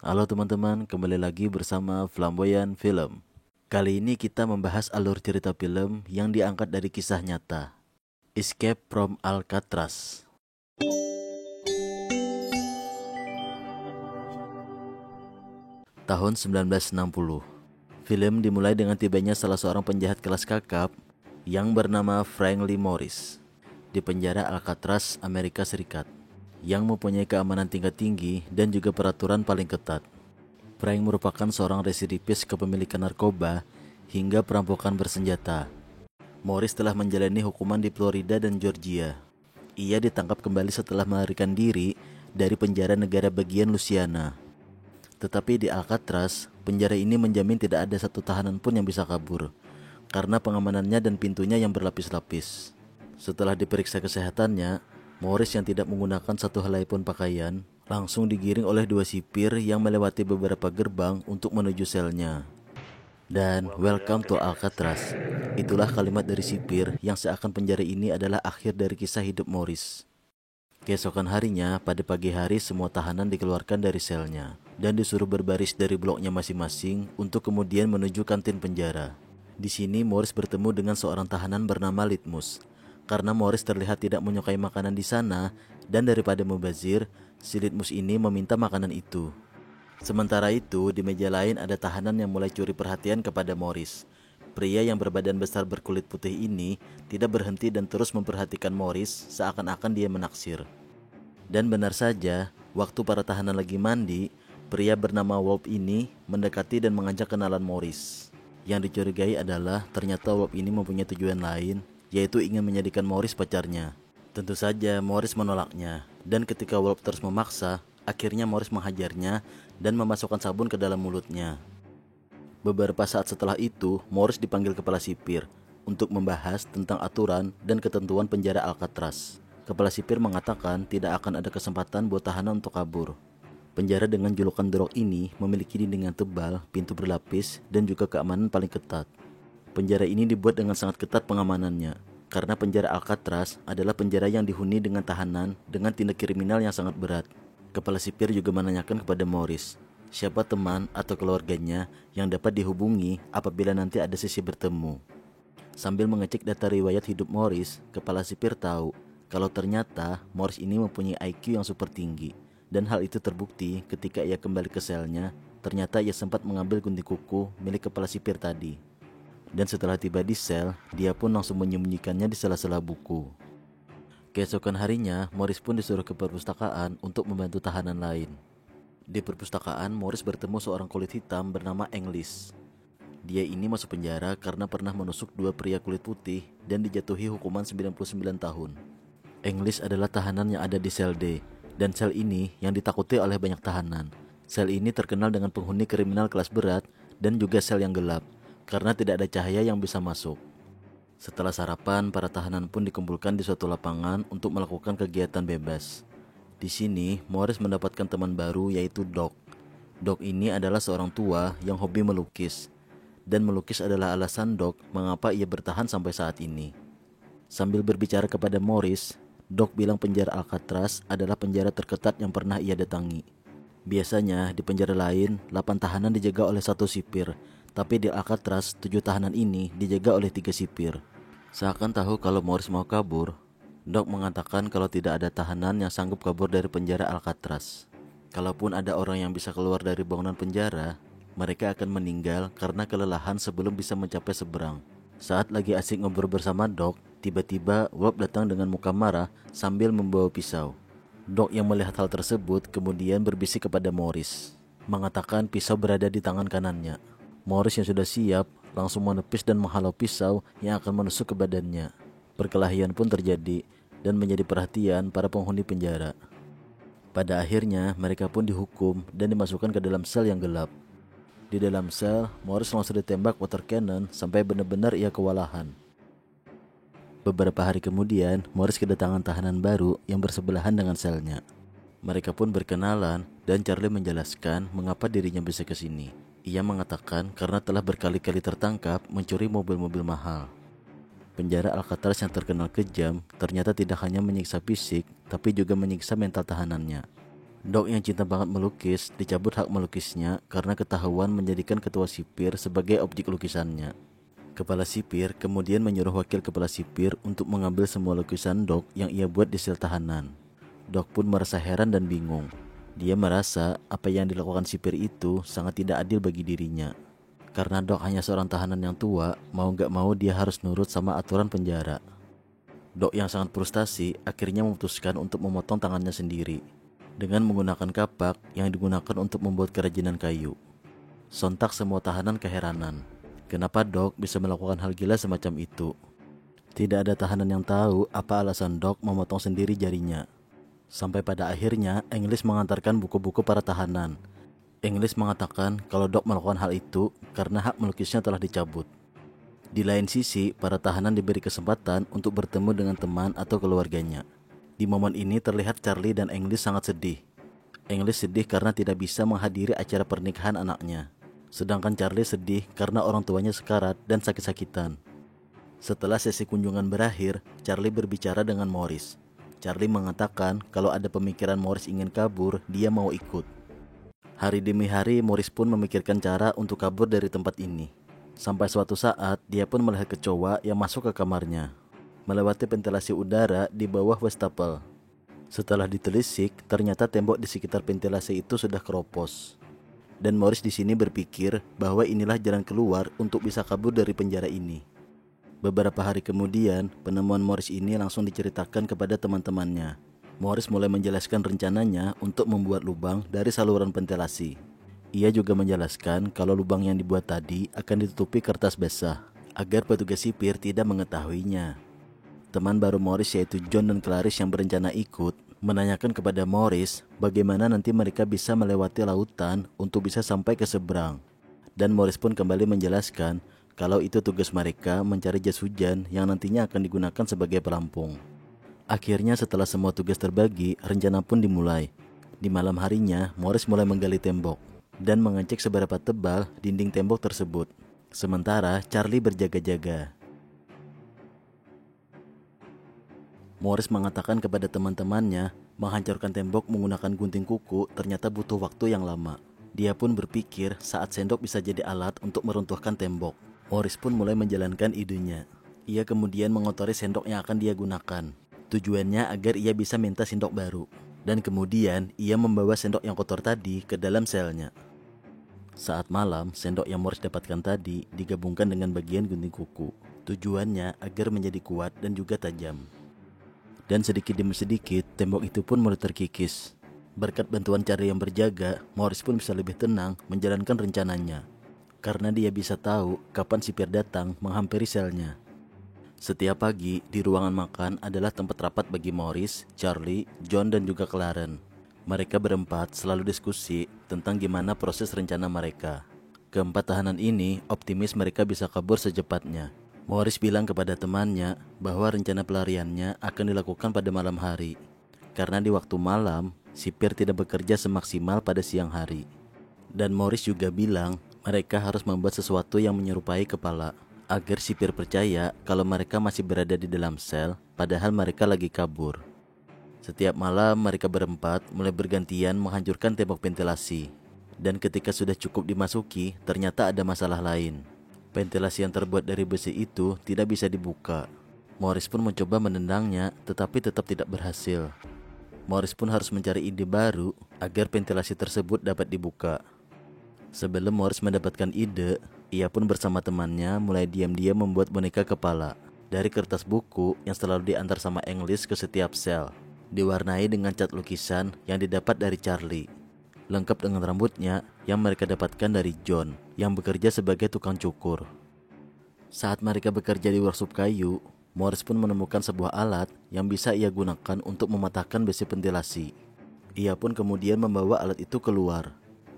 Halo teman-teman, kembali lagi bersama Flamboyan Film. Kali ini kita membahas alur cerita film yang diangkat dari kisah nyata, Escape from Alcatraz. Tahun 1960. Film dimulai dengan tibanya salah seorang penjahat kelas kakap yang bernama Frank Lee Morris di penjara Alcatraz, Amerika Serikat, yang mempunyai keamanan tingkat tinggi dan juga peraturan paling ketat. Frank merupakan seorang residivis kepemilikan narkoba hingga perampokan bersenjata. Morris telah menjalani hukuman di Florida dan Georgia. Ia ditangkap kembali setelah melarikan diri dari penjara negara bagian Louisiana. Tetapi di Alcatraz, penjara ini menjamin tidak ada satu tahanan pun yang bisa kabur, karena pengamanannya dan pintunya yang berlapis-lapis. Setelah diperiksa kesehatannya, Morris yang tidak menggunakan satu helai pun pakaian, langsung digiring oleh dua sipir yang melewati beberapa gerbang untuk menuju selnya. Dan welcome to Alcatraz. Itulah kalimat dari sipir yang seakan penjara ini adalah akhir dari kisah hidup Morris. Keesokan harinya, pada pagi hari semua tahanan dikeluarkan dari selnya dan disuruh berbaris dari bloknya masing-masing untuk kemudian menuju kantin penjara. Di sini Morris bertemu dengan seorang tahanan bernama Litmus. Karena Morris terlihat tidak menyukai makanan di sana dan daripada mubazir, si Litmus ini meminta makanan itu. Sementara itu, di meja lain ada tahanan yang mulai curi perhatian kepada Morris. Pria yang berbadan besar berkulit putih ini tidak berhenti dan terus memperhatikan Morris seakan-akan dia menaksir. Dan benar saja, waktu para tahanan lagi mandi, pria bernama Wolf ini mendekati dan mengajak kenalan Morris. Yang dicurigai adalah ternyata Wolf ini mempunyai tujuan lain, yaitu ingin menjadikan Morris pacarnya. Tentu saja Morris menolaknya, dan ketika Wolf terus memaksa, akhirnya Morris menghajarnya dan memasukkan sabun ke dalam mulutnya. Beberapa saat setelah itu, Morris dipanggil kepala sipir untuk membahas tentang aturan dan ketentuan penjara Alcatraz. Kepala sipir mengatakan tidak akan ada kesempatan buat tahanan untuk kabur. Penjara dengan julukan The Rock ini memiliki dinding yang tebal, pintu berlapis, dan juga keamanan paling ketat. Penjara ini dibuat dengan sangat ketat pengamanannya, karena penjara Alcatraz adalah penjara yang dihuni dengan tahanan dengan tindak kriminal yang sangat berat. Kepala sipir juga menanyakan kepada Morris, siapa teman atau keluarganya yang dapat dihubungi apabila nanti ada sesi bertemu. Sambil mengecek data riwayat hidup Morris, kepala sipir tahu kalau ternyata Morris ini mempunyai IQ yang super tinggi. Dan hal itu terbukti ketika ia kembali ke selnya, ternyata ia sempat mengambil gunting kuku milik kepala sipir tadi. Dan setelah tiba di sel, dia pun langsung menyembunyikannya di sela-sela buku. Keesokan harinya, Morris pun disuruh ke perpustakaan untuk membantu tahanan lain. Di perpustakaan, Morris bertemu seorang kulit hitam bernama English. Dia ini masuk penjara karena pernah menusuk dua pria kulit putih dan dijatuhi hukuman 99 tahun. English adalah tahanan yang ada di sel D, dan sel ini yang ditakuti oleh banyak tahanan. Sel ini terkenal dengan penghuni kriminal kelas berat dan juga sel yang gelap, karena tidak ada cahaya yang bisa masuk. Setelah sarapan, para tahanan pun dikumpulkan di suatu lapangan untuk melakukan kegiatan bebas. Di sini, Morris mendapatkan teman baru yaitu Doc. Doc ini adalah seorang tua yang hobi melukis. Dan melukis adalah alasan Doc mengapa ia bertahan sampai saat ini. Sambil berbicara kepada Morris, Doc bilang penjara Alcatraz adalah penjara terketat yang pernah ia datangi. Biasanya di penjara lain, 8 tahanan dijaga oleh satu sipir. Tapi di Alcatraz, 7 tahanan ini dijaga oleh 3 sipir. Seakan tahu kalau Morris mau kabur, Doc mengatakan kalau tidak ada tahanan yang sanggup kabur dari penjara Alcatraz. Kalaupun ada orang yang bisa keluar dari bangunan penjara, mereka akan meninggal karena kelelahan sebelum bisa mencapai seberang. Saat lagi asik ngobrol bersama Doc, tiba-tiba Wolf datang dengan muka marah sambil membawa pisau. Doc yang melihat hal tersebut kemudian berbisik kepada Morris, mengatakan pisau berada di tangan kanannya. Morris yang sudah siap langsung menepis dan menghalau pisau yang akan menusuk ke badannya. Perkelahian pun terjadi dan menjadi perhatian para penghuni penjara. Pada akhirnya mereka pun dihukum dan dimasukkan ke dalam sel yang gelap. Di dalam sel, Morris langsung ditembak water cannon sampai benar-benar ia kewalahan. Beberapa hari kemudian, Morris kedatangan tahanan baru yang bersebelahan dengan selnya. Mereka pun berkenalan dan Charlie menjelaskan mengapa dirinya bisa ke sini. Ia mengatakan karena telah berkali-kali tertangkap mencuri mobil-mobil mahal. Penjara Alcatraz yang terkenal kejam ternyata tidak hanya menyiksa fisik, tapi juga menyiksa mental tahanannya. Doc yang cinta banget melukis dicabut hak melukisnya karena ketahuan menjadikan ketua sipir sebagai objek lukisannya. Kepala sipir kemudian menyuruh wakil kepala sipir untuk mengambil semua lukisan Doc yang ia buat di sel tahanan. Doc pun merasa heran dan bingung. Dia merasa apa yang dilakukan sipir itu sangat tidak adil bagi dirinya. Karena Doc hanya seorang tahanan yang tua, mau gak mau dia harus nurut sama aturan penjara. Doc yang sangat frustasi akhirnya memutuskan untuk memotong tangannya sendiri dengan menggunakan kapak yang digunakan untuk membuat kerajinan kayu. Sontak semua tahanan keheranan. Kenapa Doc bisa melakukan hal gila semacam itu? Tidak ada tahanan yang tahu apa alasan Doc memotong sendiri jarinya. Sampai pada akhirnya English mengantarkan buku-buku para tahanan. English mengatakan kalau Doc melakukan hal itu karena hak melukisnya telah dicabut. Di lain sisi, para tahanan diberi kesempatan untuk bertemu dengan teman atau keluarganya. Di momen ini terlihat Charlie dan English sangat sedih. English sedih karena tidak bisa menghadiri acara pernikahan anaknya. Sedangkan Charlie sedih karena orang tuanya sekarat dan sakit-sakitan. Setelah sesi kunjungan berakhir, Charlie berbicara dengan Morris. Charlie mengatakan kalau ada pemikiran Morris ingin kabur, dia mau ikut. Hari demi hari Morris pun memikirkan cara untuk kabur dari tempat ini. Sampai suatu saat dia pun melihat kecoa yang masuk ke kamarnya, melewati ventilasi udara di bawah wastafel. Setelah ditelisik, ternyata tembok di sekitar ventilasi itu sudah keropos. Dan Morris di sini berpikir bahwa inilah jalan keluar untuk bisa kabur dari penjara ini. Beberapa hari kemudian, penemuan Morris ini langsung diceritakan kepada teman-temannya. Morris mulai menjelaskan rencananya untuk membuat lubang dari saluran ventilasi. Ia juga menjelaskan kalau lubang yang dibuat tadi akan ditutupi kertas basah agar petugas sipir tidak mengetahuinya. Teman baru Morris yaitu John dan Clarice yang berencana ikut menanyakan kepada Morris bagaimana nanti mereka bisa melewati lautan untuk bisa sampai ke seberang. Dan Morris pun kembali menjelaskan kalau itu tugas mereka mencari jas hujan yang nantinya akan digunakan sebagai pelampung. Akhirnya setelah semua tugas terbagi, rencana pun dimulai. Di malam harinya, Morris mulai menggali tembok dan mengecek seberapa tebal dinding tembok tersebut. Sementara Charlie berjaga-jaga. Morris mengatakan kepada teman-temannya, menghancurkan tembok menggunakan gunting kuku ternyata butuh waktu yang lama. Dia pun berpikir saat sendok bisa jadi alat untuk meruntuhkan tembok. Morris pun mulai menjalankan idenya. Ia kemudian mengotori sendok yang akan dia gunakan. Tujuannya agar ia bisa minta sendok baru. Dan kemudian ia membawa sendok yang kotor tadi ke dalam selnya. Saat malam, sendok yang Morris dapatkan tadi digabungkan dengan bagian gunting kuku. Tujuannya agar menjadi kuat dan juga tajam. Dan sedikit demi sedikit, tembok itu pun mulai terkikis. Berkat bantuan Charlie yang berjaga, Morris pun bisa lebih tenang menjalankan rencananya. Karena dia bisa tahu kapan sipir datang menghampiri selnya. Setiap pagi, di ruangan makan adalah tempat rapat bagi Morris, Charlie, John, dan juga Clarence. Mereka berempat selalu diskusi tentang gimana proses rencana mereka. Keempat tahanan ini optimis mereka bisa kabur secepatnya. Morris bilang kepada temannya bahwa rencana pelariannya akan dilakukan pada malam hari. Karena di waktu malam, sipir tidak bekerja semaksimal pada siang hari. Dan Morris juga bilang mereka harus membuat sesuatu yang menyerupai kepala, agar sipir percaya kalau mereka masih berada di dalam sel, padahal mereka lagi kabur. Setiap malam mereka berempat mulai bergantian menghancurkan tembok ventilasi. Dan ketika sudah cukup dimasuki, ternyata ada masalah lain. Ventilasi yang terbuat dari besi itu tidak bisa dibuka. Morris pun mencoba menendangnya, tetapi tetap tidak berhasil. Morris pun harus mencari ide baru agar ventilasi tersebut dapat dibuka. Sebelum Morris mendapatkan ide, ia pun bersama temannya mulai diam-diam membuat boneka kepala dari kertas buku yang selalu diantar sama English ke setiap sel, diwarnai dengan cat lukisan yang didapat dari Charlie, lengkap dengan rambutnya yang mereka dapatkan dari John yang bekerja sebagai tukang cukur. Saat mereka bekerja di workshop kayu, Morris pun menemukan sebuah alat yang bisa ia gunakan untuk mematahkan besi ventilasi. Ia pun kemudian membawa alat itu keluar.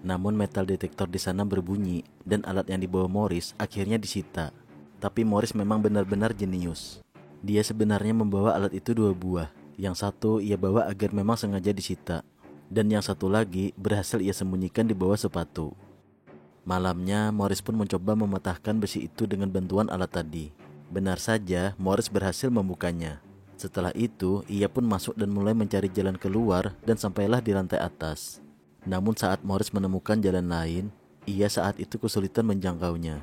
Namun metal detektor di sana berbunyi dan alat yang dibawa Morris akhirnya disita. Tapi Morris memang benar-benar jenius. Dia sebenarnya membawa alat itu 2 buah. Yang satu ia bawa agar memang sengaja disita. Dan yang satu lagi berhasil ia sembunyikan di bawah sepatu. Malamnya, Morris pun mencoba mematahkan besi itu dengan bantuan alat tadi. Benar saja, Morris berhasil membukanya. Setelah itu, ia pun masuk dan mulai mencari jalan keluar dan sampailah di lantai atas. Namun saat Morris menemukan jalan lain, ia saat itu kesulitan menjangkaunya.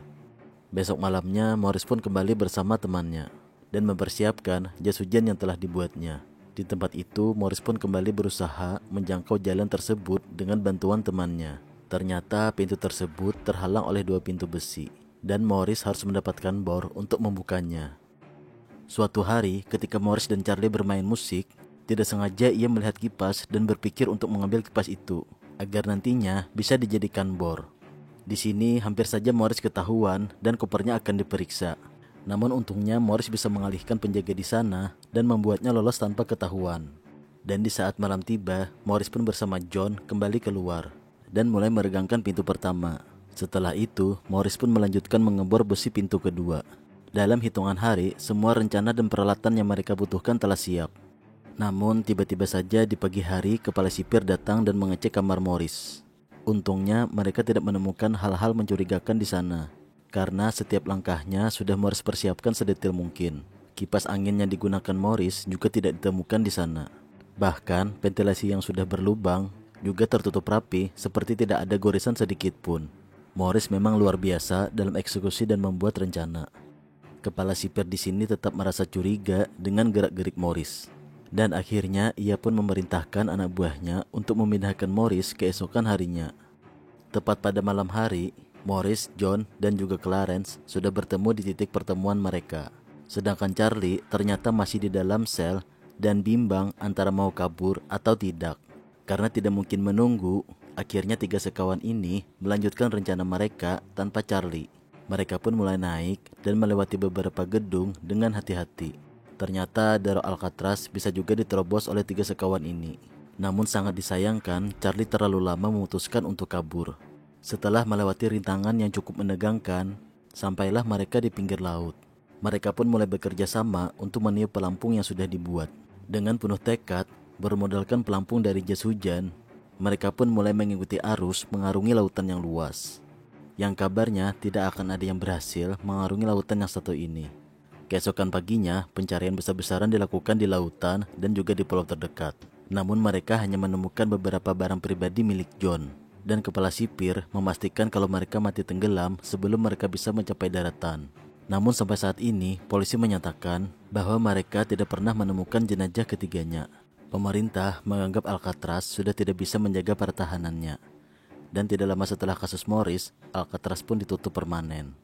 Besok malamnya, Morris pun kembali bersama temannya dan mempersiapkan jas hujan yang telah dibuatnya. Di tempat itu, Morris pun kembali berusaha menjangkau jalan tersebut dengan bantuan temannya. Ternyata pintu tersebut terhalang oleh 2 pintu besi dan Morris harus mendapatkan bor untuk membukanya. Suatu hari, ketika Morris dan Charlie bermain musik, tidak sengaja ia melihat kipas dan berpikir untuk mengambil kipas itu agar nantinya bisa dijadikan bor. Di sini hampir saja Morris ketahuan dan kopernya akan diperiksa. Namun untungnya Morris bisa mengalihkan penjaga di sana dan membuatnya lolos tanpa ketahuan. Dan di saat malam tiba, Morris pun bersama John kembali keluar dan mulai meregangkan pintu pertama. Setelah itu, Morris pun melanjutkan mengebor besi pintu kedua. Dalam hitungan hari, semua rencana dan peralatan yang mereka butuhkan telah siap. Namun tiba-tiba saja di pagi hari kepala sipir datang dan mengecek kamar Morris. Untungnya mereka tidak menemukan hal-hal mencurigakan di sana, karena setiap langkahnya sudah Morris persiapkan sedetail mungkin. Kipas angin yang digunakan Morris juga tidak ditemukan di sana. Bahkan ventilasi yang sudah berlubang juga tertutup rapi seperti tidak ada goresan sedikit pun. Morris memang luar biasa dalam eksekusi dan membuat rencana. Kepala sipir di sini tetap merasa curiga dengan gerak-gerik Morris. Dan akhirnya ia pun memerintahkan anak buahnya untuk memindahkan Morris keesokan harinya. Tepat pada malam hari, Morris, John, dan juga Clarence sudah bertemu di titik pertemuan mereka. Sedangkan Charlie ternyata masih di dalam sel dan bimbang antara mau kabur atau tidak. Karena tidak mungkin menunggu, akhirnya 3 sekawan ini melanjutkan rencana mereka tanpa Charlie. Mereka pun mulai naik dan melewati beberapa gedung dengan hati-hati. Ternyata Daro Alcatraz bisa juga diterobos oleh 3 sekawan ini. Namun sangat disayangkan, Charlie terlalu lama memutuskan untuk kabur. Setelah melewati rintangan yang cukup menegangkan, sampailah mereka di pinggir laut. Mereka pun mulai bekerja sama untuk meniup pelampung yang sudah dibuat. Dengan penuh tekad, bermodalkan pelampung dari jas hujan, mereka pun mulai mengikuti arus mengarungi lautan yang luas. Yang kabarnya tidak akan ada yang berhasil mengarungi lautan yang satu ini. Keesokan paginya, pencarian besar-besaran dilakukan di lautan dan juga di pulau terdekat. Namun mereka hanya menemukan beberapa barang pribadi milik John. Dan kepala sipir memastikan kalau mereka mati tenggelam sebelum mereka bisa mencapai daratan. Namun sampai saat ini, polisi menyatakan bahwa mereka tidak pernah menemukan jenazah ketiganya. Pemerintah menganggap Alcatraz sudah tidak bisa menjaga pertahanannya. Dan tidak lama setelah kasus Morris, Alcatraz pun ditutup permanen.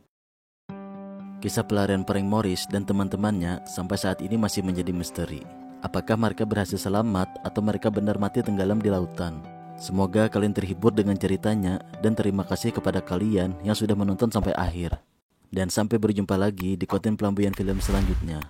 Kisah pelarian prank Morris dan teman-temannya sampai saat ini masih menjadi misteri. Apakah mereka berhasil selamat atau mereka benar mati tenggelam di lautan? Semoga kalian terhibur dengan ceritanya dan terima kasih kepada kalian yang sudah menonton sampai akhir. Dan sampai berjumpa lagi di konten Pelampian Film selanjutnya.